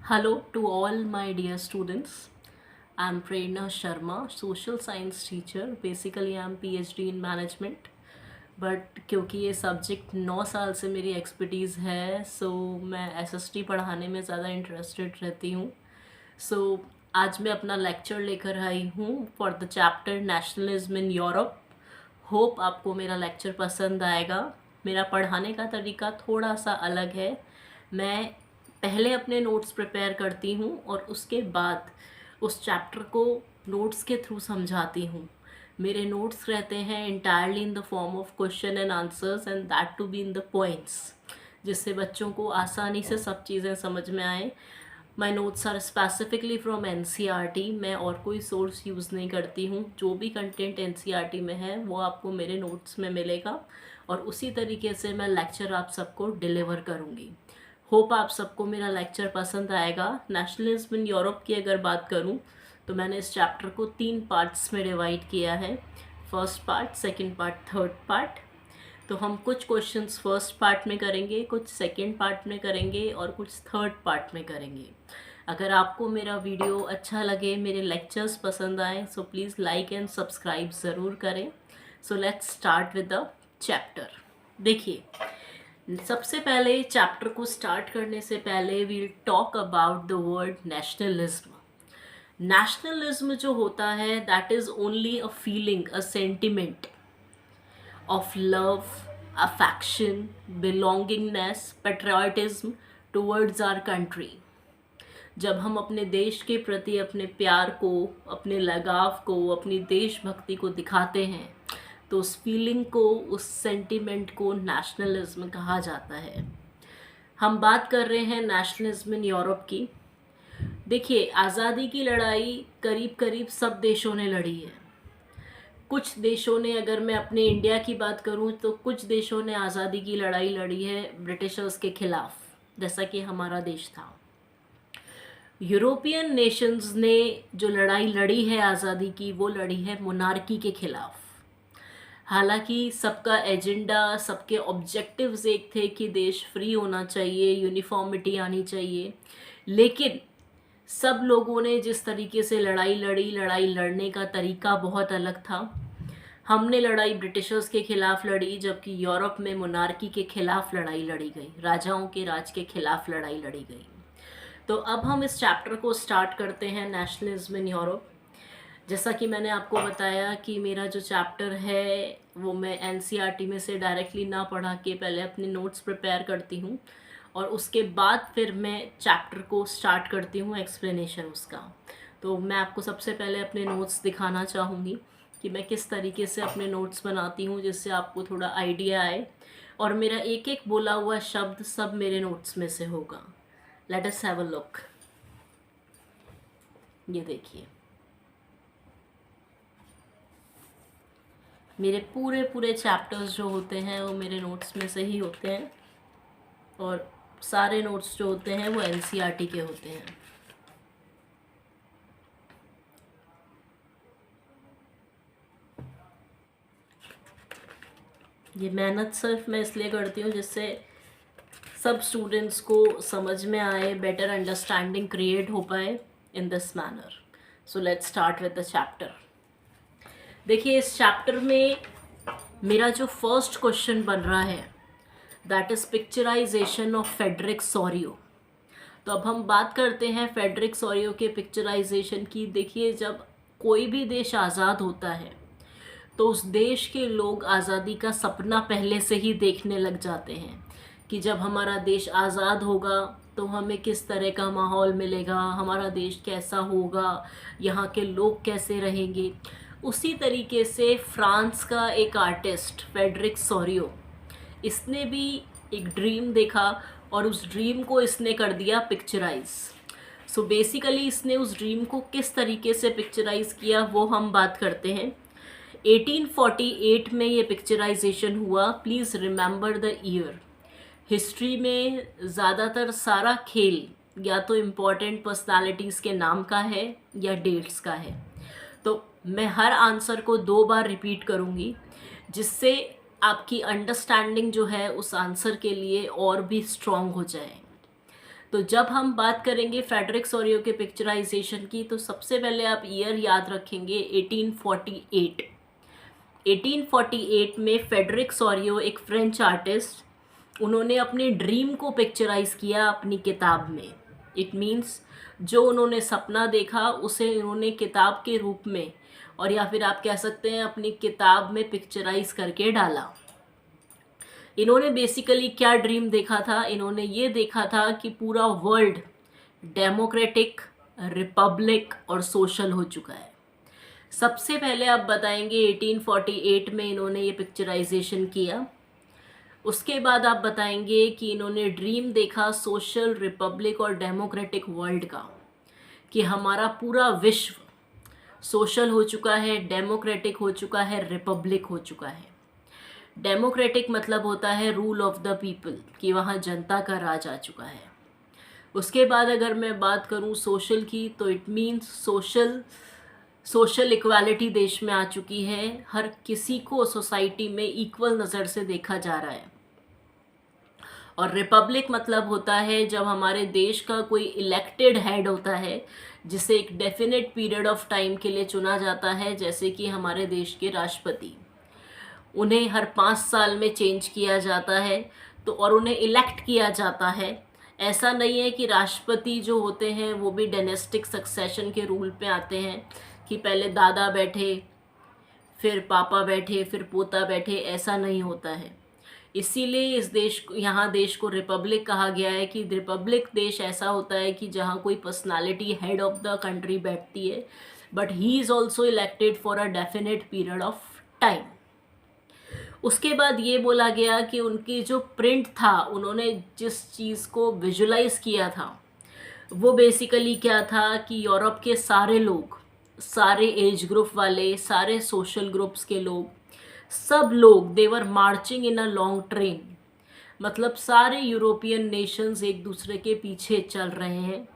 Hello to all my dear students. I'm Prerna Sharma, social science teacher. Basically, I'm PhD in management. But क्योंकि ये subject 9 साल से मेरी expertise है मैं SST पढ़ाने में ज़्यादा इंटरेस्टेड रहती हूँ. सो आज मैं अपना लेक्चर लेकर आई हूँ for the chapter nationalism in Europe. Hope आपको मेरा लेक्चर पसंद आएगा. मेरा पढ़ाने का तरीका थोड़ा सा अलग है. मैं पहले अपने नोट्स प्रिपेयर करती हूँ और उसके बाद उस चैप्टर को नोट्स के थ्रू समझाती हूँ. मेरे नोट्स रहते हैं entirely in the form of question and answers and that to be in the points, जिससे बच्चों को आसानी से सब चीज़ें समझ में आए. My notes are specifically from NCERT. मैं और कोई सोर्स यूज़ नहीं करती हूँ. जो भी कंटेंट NCERT में है वो आपको मेरे नोट्स में मिलेगा और उसी तरीके से मैं लेक्चर आप सबको डिलीवर करूँगी. होप आप सबको मेरा लेक्चर पसंद आएगा. नेशनलिज्म इन यूरोप की अगर बात करूँ तो मैंने इस चैप्टर को 3 पार्ट्स में डिवाइड किया है. First part, second part, third part. तो हम कुछ क्वेश्चंस फर्स्ट पार्ट में करेंगे, कुछ सेकंड पार्ट में करेंगे और कुछ थर्ड पार्ट में करेंगे. अगर आपको मेरा वीडियो अच्छा लगे, मेरे लेक्चर्स पसंद आए, so please like and subscribe ज़रूर करें. So let's start with the chapter. देखिए, सबसे पहले चैप्टर को स्टार्ट करने से पहले we'll talk about the word nationalism. Nationalism जो होता है that is only a feeling, a sentiment of love, affection, belongingness, patriotism towards our country. जब हम अपने देश के प्रति अपने प्यार को, अपने लगाव को, अपनी देशभक्ति को दिखाते हैं तो उस फीलिंग को, उस सेंटिमेंट को नेशनलिज्म कहा जाता है. हम बात कर रहे हैं नेशनलिज्म इन यूरोप की. देखिए, आज़ादी की लड़ाई करीब करीब सब देशों ने लड़ी है. कुछ देशों ने, अगर मैं अपने इंडिया की बात करूं तो कुछ देशों ने आज़ादी की लड़ाई लड़ी है ब्रिटिशर्स के खिलाफ, जैसा कि हमारा देश था. यूरोपियन नेशंस ने जो लड़ाई लड़ी है आज़ादी की, वो लड़ी है मोनार्की के खिलाफ. हालांकि सबका एजेंडा, सबके ऑब्जेक्टिव्स एक थे कि देश फ्री होना चाहिए, यूनिफॉर्मिटी आनी चाहिए. लेकिन सब लोगों ने जिस तरीके से लड़ाई लड़ी, लड़ाई लड़ने का तरीका बहुत अलग था. हमने लड़ाई ब्रिटिशर्स के खिलाफ लड़ी, जबकि यूरोप में मोनार्की के खिलाफ लड़ाई लड़ी गई, राजाओं के राज के खिलाफ लड़ाई लड़ी गई. तो अब हम इस चैप्टर को स्टार्ट करते हैं, नेशनलिज्म इन यूरोप. जैसा कि मैंने आपको बताया कि मेरा जो चैप्टर है वो मैं NCERT में से डायरेक्टली ना पढ़ा के पहले अपने नोट्स प्रिपेयर करती हूँ और उसके बाद फिर मैं चैप्टर को स्टार्ट करती हूँ एक्सप्लेनेशन उसका. तो मैं आपको सबसे पहले अपने नोट्स दिखाना चाहूँगी कि मैं किस तरीके से अपने नोट्स बनाती हूँ, जिससे आपको थोड़ा आइडिया आए. और मेरा एक एक बोला हुआ शब्द सब मेरे नोट्स में से होगा. Let us have a look. ये देखिए, मेरे पूरे चैप्टर्स जो होते हैं वो मेरे नोट्स में से ही होते हैं और सारे नोट्स जो होते हैं वो NCERT के होते हैं. ये मेहनत सिर्फ मैं इसलिए करती हूँ जिससे सब स्टूडेंट्स को समझ में आए, बेटर अंडरस्टैंडिंग क्रिएट हो पाए in this manner. So let's start with the chapter. देखिए, इस चैप्टर में मेरा जो फर्स्ट क्वेश्चन बन रहा है that is picturisation of Frederic Sorrieu. तो अब हम बात करते हैं फ्रेडरिक सोरियो के पिक्चराइजेशन की. देखिए, जब कोई भी देश आज़ाद होता है तो उस देश के लोग आज़ादी का सपना पहले से ही देखने लग जाते हैं कि जब हमारा देश आज़ाद होगा तो हमें किस तरह का माहौल मिलेगा, हमारा देश कैसा होगा, यहाँ के लोग कैसे रहेंगे. उसी तरीके से फ्रांस का एक आर्टिस्ट फ्रेडरिक सोरियो, इसने भी एक ड्रीम देखा और उस ड्रीम को इसने कर दिया पिक्चराइज. सो बेसिकली इसने उस ड्रीम को किस तरीके से पिक्चराइज किया वो हम बात करते हैं. 1848 में ये पिक्चराइजेशन हुआ. Please remember the year. History में ज़्यादातर सारा खेल या तो इम्पॉर्टेंट पर्सनालिटीज़ के नाम का है या डेट्स का है. तो मैं हर आंसर को 2 बार रिपीट करूँगी जिससे आपकी अंडरस्टैंडिंग जो है उस आंसर के लिए और भी स्ट्रॉन्ग हो जाए. तो जब हम बात करेंगे फ्रेडरिक सोरियो के पिक्चराइजेशन की, तो सबसे पहले आप ईयर याद रखेंगे 1848। 1848 में फ्रेडरिक सोरियो एक फ्रेंच आर्टिस्ट, उन्होंने अपने ड्रीम को पिक्चराइज किया अपनी किताब में। इट मीन्स जो उन्होंने सपना देखा उसे उन्होंने किताब के रूप में, और या फिर आप कह सकते हैं अपनी किताब में पिक्चराइज करके डाला। इन्होंने बेसिकली क्या ड्रीम देखा था? इन्होंने ये देखा था कि पूरा वर्ल्ड डेमोक्रेटिक, रिपब्लिक और सोशल हो चुका है। सबसे पहले आप बताएंगे 1848 में इन्होंने ये पिक्चराइजेशन किया। उसके बाद आप बताएंगे कि इन्होंने ड्रीम देखा सोशल, रिपब्लिक और डेमोक्रेटिक वर्ल्ड का, कि हमारा पूरा विश्व सोशल हो चुका है, डेमोक्रेटिक हो चुका है, रिपब्लिक हो चुका है। डेमोक्रेटिक मतलब होता है रूल ऑफ द पीपल, कि वहाँ जनता का राज आ चुका है। उसके बाद अगर मैं बात करूँ सोशल की, तो इट मीन्स सोशल इक्वालिटी देश में आ चुकी है। हर किसी को सोसाइटी में इक्वल नज़र से देखा जा रहा है। और रिपब्लिक मतलब होता है जब हमारे देश का कोई इलेक्टेड हेड होता है, जिसे एक डेफिनेट पीरियड ऑफ टाइम के लिए चुना जाता है, जैसे कि हमारे देश के राष्ट्रपति। उन्हें हर 5 साल में चेंज किया जाता है, तो और उन्हें इलेक्ट किया जाता है। ऐसा नहीं है कि राष्ट्रपति जो होते हैं वो भी डायनेस्टिक सक्सेशन के रूल पे आते हैं, कि पहले दादा बैठे, फिर पापा बैठे, फिर पोता बैठे। ऐसा नहीं होता है। इसीलिए यहाँ देश को रिपब्लिक कहा गया है, कि रिपब्लिक देश ऐसा होता है कि जहाँ कोई personality head of the country बैठती है, but he is also elected for a definite period of time. उसके बाद ये बोला गया कि उनकी जो प्रिंट था, उन्होंने जिस चीज़ को विजुलाइज किया था, वो बेसिकली क्या था कि यूरोप के सारे लोग, सारे एज ग्रुप वाले, सारे सोशल ग्रुप्स के लोग, सब लोग they were marching in a long train. मतलब सारे यूरोपियन नेशंस एक दूसरे के पीछे चल रहे हैं,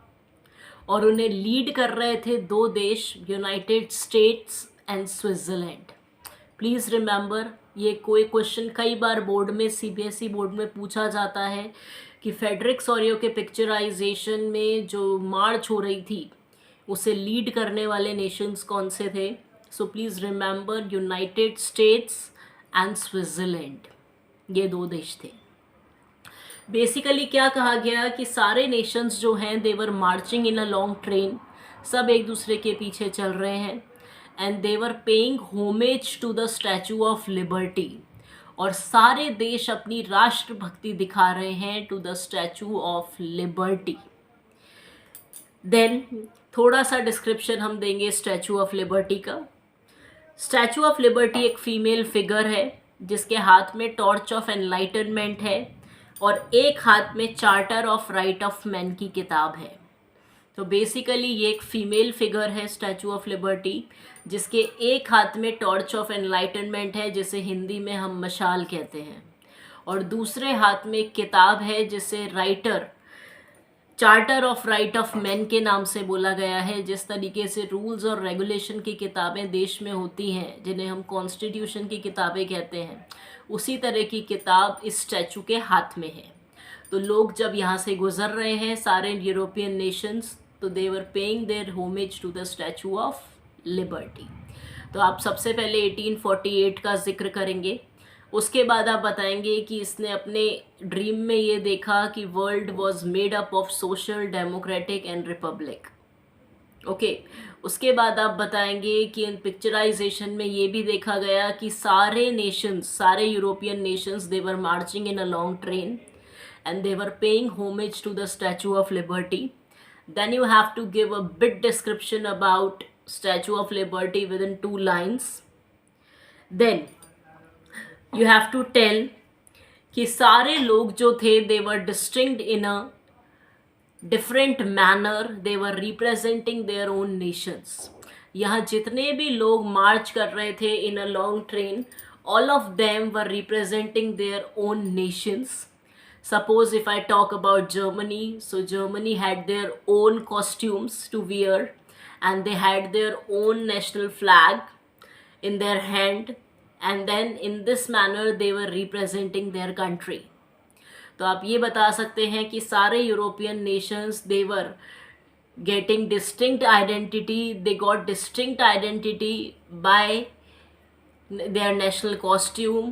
और उन्हें लीड कर रहे थे 2 देश, United states and Switzerland. Please remember, ये कोई क्वेश्चन कई बार बोर्ड में, सीबीएसई बोर्ड में पूछा जाता है कि फ्रेडरिक सोरियो के पिक्चराइजेशन में जो मार्च हो रही थी, उसे लीड करने वाले नेशंस कौन से थे? So please remember, United states and Switzerland, ये 2 देश थे। बेसिकली क्या कहा गया कि सारे नेशंस जो हैं, they were marching in a long train, सब एक दूसरे के पीछे चल रहे हैं, and they were paying homage to the statue of liberty, और सारे देश अपनी राष्ट्रभक्ति दिखा रहे हैं to the statue of liberty. Then थोड़ा सा डिस्क्रिप्शन हम देंगे स्टैचू ऑफ लिबर्टी का। स्टैचू ऑफ लिबर्टी एक फीमेल फिगर है, जिसके हाथ में टॉर्च ऑफ एनलाइटनमेंट है, और एक हाथ में charter of right of man की किताब है। तो बेसिकली ये एक फीमेल फिगर है स्टैचू ऑफ लिबर्टी, जिसके एक हाथ में टॉर्च ऑफ एनलाइटनमेंट है, जिसे हिंदी में हम मशाल कहते हैं, और दूसरे हाथ में एक किताब है जिसे charter of right of man के नाम से बोला गया है। जिस तरीके से रूल्स और रेगुलेशन की किताबें देश में होती हैं, जिन्हें हम कॉन्स्टिट्यूशन की किताबें कहते हैं, उसी तरह की किताब इस स्टैचू के हाथ में है। तो लोग जब यहाँ से गुजर रहे हैं, सारे यूरोपियन नेशंस, तो they were paying their homage to the statue of liberty. तो आप सबसे पहले 1848 का जिक्र करेंगे। उसके बाद आप बताएंगे कि इसने अपने ड्रीम में ये देखा कि world was made up of social, democratic and Republic. Okay, उसके बाद आप बताएंगे कि इन पिक्चराइजेशन में ये भी देखा गया कि सारे नेशंस, सारे European Nations, they were marching in a long train and they were paying homage to the Statue of Liberty. Then you have to give a bit description about Statue of Liberty within 2 lines. Then you have to tell कि सारे लोग जो थे, they were distinct in a different manner, they were representing their own nations. यहाँ जितने भी लोग मार्च कर रहे थे in a long train, all of them were representing their own nations. Suppose if I talk about Germany, so Germany had their own costumes to wear, and they had their own national flag in their hand, and then in this manner they were representing their country. तो आप ये बता सकते हैं कि सारे European Nations they were getting distinct identity, they got distinct identity by their national costume,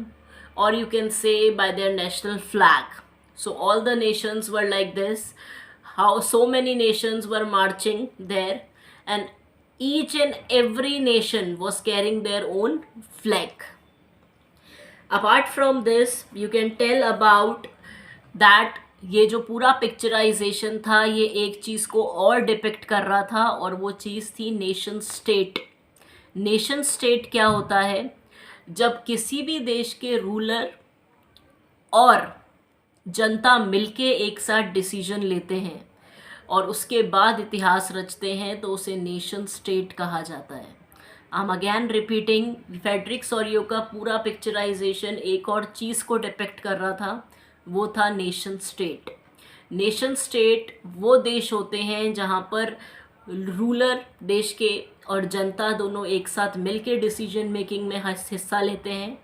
or you can say by their national flag. So all the nations were like this, how so many nations were marching there, and each and every nation was carrying their own flag. Apart from this, you can tell about that ये जो पूरा picturisation था ये एक चीज़ को और depict कर रहा था, और वो चीज़ थी नेशन स्टेट। नेशन स्टेट क्या होता है? जब किसी भी देश के रूलर और जनता मिलके एक साथ डिसीजन लेते हैं और उसके बाद इतिहास रचते हैं, तो उसे नेशन स्टेट कहा जाता है। I am again repeating, Frederick Sorio का पूरा पिक्चराइजेशन एक और चीज़ को डिपिक्ट कर रहा था, वो था नेशन स्टेट। नेशन स्टेट वो देश होते हैं जहाँ पर रूलर देश के और जनता दोनों एक साथ मिलके डिसीजन मेकिंग में हिस्सा लेते हैं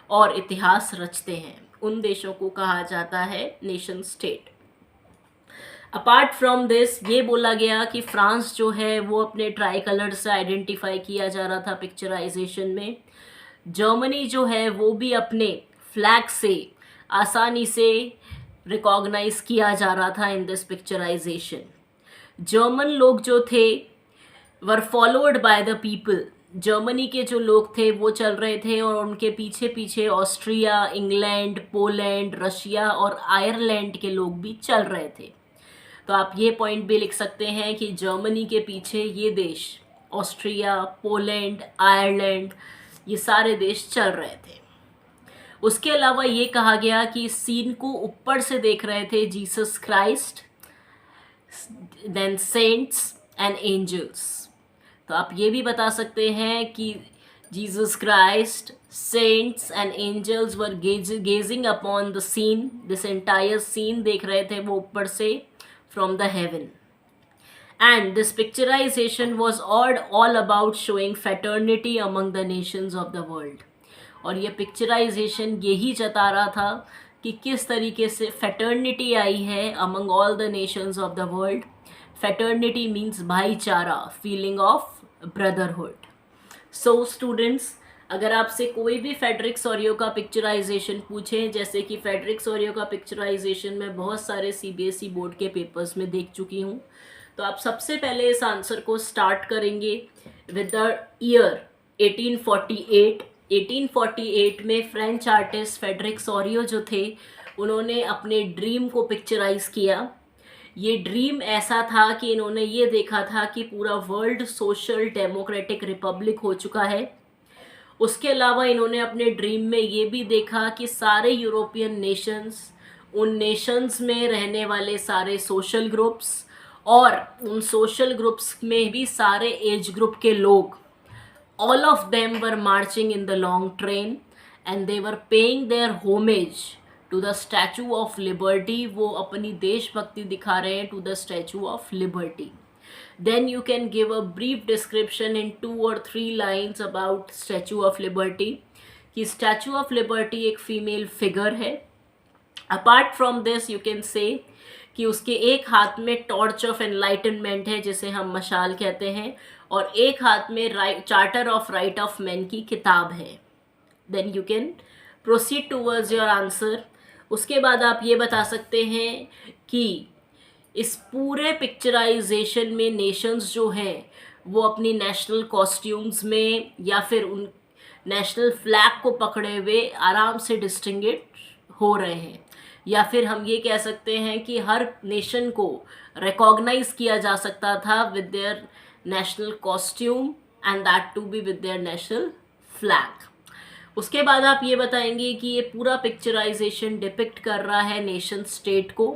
और इतिहास रचते हैं। उन देशों को कहा जाता है nation state. Apart from this, ये बोला गया कि फ्रांस जो है वो अपने ट्राई कलर से आइडेंटिफाई किया जा रहा था पिक्चराइजेशन में। जर्मनी जो है वो भी अपने फ्लैग से आसानी से रिकॉग्नाइज किया जा रहा था इन दिस पिक्चराइजेशन। जर्मन लोग जो थे वर followed by the people. Germany के जो लोग थे वो चल रहे थे और उनके पीछे पीछे ऑस्ट्रिया, इंग्लैंड, पोलैंड, रशिया और आयरलैंड के लोग भी चल रहे थे। तो आप ये पॉइंट भी लिख सकते हैं कि जर्मनी के पीछे ये देश ऑस्ट्रिया, पोलैंड, आयरलैंड, ये सारे देश चल रहे थे। उसके अलावा ये कहा गया कि इस सीन को ऊपर से देख रहे थे Jesus Christ, then saints and angels. तो आप ये भी बता सकते हैं कि Jesus Christ, saints and angels were gazing upon the scene, this entire scene देख रहे थे वो ऊपर से from the heaven. And this picturization was all about showing fraternity among the nations of the world. और ये पिक्चराइजेशन यही जता रहा था कि किस तरीके से फैटर्निटी आई है among all the nations of the world. Fraternity means भाईचारा, feeling of brotherhood. So students, अगर आपसे कोई भी फ्रेडरिक सोरियो का पिक्चराइजेशन पूछे, जैसे कि फ्रेडरिक सोरियो का पिक्चराइजेशन मैं बहुत सारे सीबीएसई बोर्ड के पेपर्स में देख चुकी हूँ, तो आप सबसे पहले इस आंसर को स्टार्ट करेंगे विद द ईयर 1848। 1848 में फ्रेंच आर्टिस्ट फ्रेडरिक सोरियो जो थे उन्होंने अपने ड्रीम को पिक्चराइज किया। ये ड्रीम ऐसा था कि इन्होंने ये देखा था कि पूरा वर्ल्ड सोशल डेमोक्रेटिक रिपब्लिक हो चुका है। उसके अलावा इन्होंने अपने ड्रीम में ये भी देखा कि सारे यूरोपियन नेशंस, उन नेशंस में रहने वाले सारे सोशल ग्रुप्स और उन सोशल ग्रुप्स में भी सारे एज ग्रुप के लोग, all of them were marching in the long train and they were paying their homage to the Statue of Liberty। वो अपनी देशभक्ति दिखा रहे हैं to the Statue of Liberty। Then you can give a brief description in 2 or 3 lines about Statue of Liberty कि Statue of Liberty एक female figure है। Apart from this you can say कि उसके एक हाथ में टॉर्च ऑफ एनलाइटनमेंट है जिसे हम मशाल कहते हैं, और एक हाथ में charter of right of man की किताब है। Then you can proceed towards your answer. उसके बाद आप ये बता सकते हैं कि इस पूरे पिक्चराइजेशन में नेशंस जो हैं वो अपनी नेशनल कॉस्ट्यूम्स में या फिर उन नेशनल फ्लैग को पकड़े हुए आराम से डिस्टिंग्विश हो रहे हैं, या फिर हम ये कह सकते हैं कि हर नेशन को रिकॉग्नाइज किया जा सकता था with their national costume and that to be with their national flag. उसके बाद आप ये बताएंगे कि ये पूरा पिक्चराइजेशन डिपिक्ट कर रहा है नेशन स्टेट को।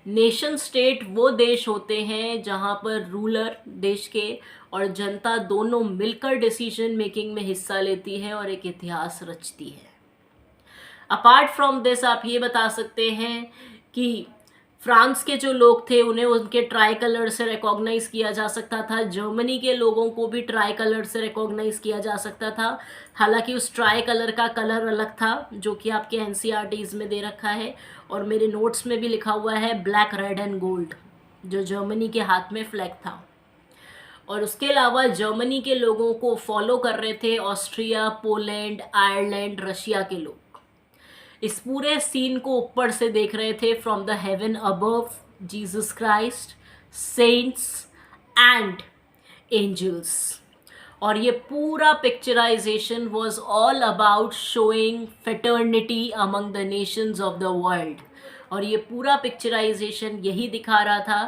नेशन स्टेट वो देश होते हैं जहाँ पर रूलर देश के और जनता दोनों मिलकर डिसीजन मेकिंग में हिस्सा लेती है और एक इतिहास रचती है। अपार्ट फ्रॉम दिस आप ये बता सकते हैं कि फ्रांस के जो लोग थे उन्हें उनके ट्राई कलर से रिकॉग्नाइज किया जा सकता था। जर्मनी के लोगों को भी ट्राई कलर से रिकॉग्नाइज किया जा सकता था, हालांकि उस ट्राई कलर का कलर अलग था जो कि आपके एनसीईआरटीज में दे रखा है, और मेरे नोट्स में भी लिखा हुआ है ब्लैक रेड एंड गोल्ड, जो जर्मनी के हाथ में फ्लैग था। और उसके अलावा जर्मनी के लोगों को फॉलो कर रहे थे ऑस्ट्रिया, पोलैंड, आयरलैंड, रशिया के लोग। इस पूरे सीन को ऊपर से देख रहे थे from the heaven above, Jesus Christ, saints and angels. और ये पूरा picturisation was all about showing fraternity among the nations of the world. और ये पूरा पिक्चराइजेशन यही दिखा रहा था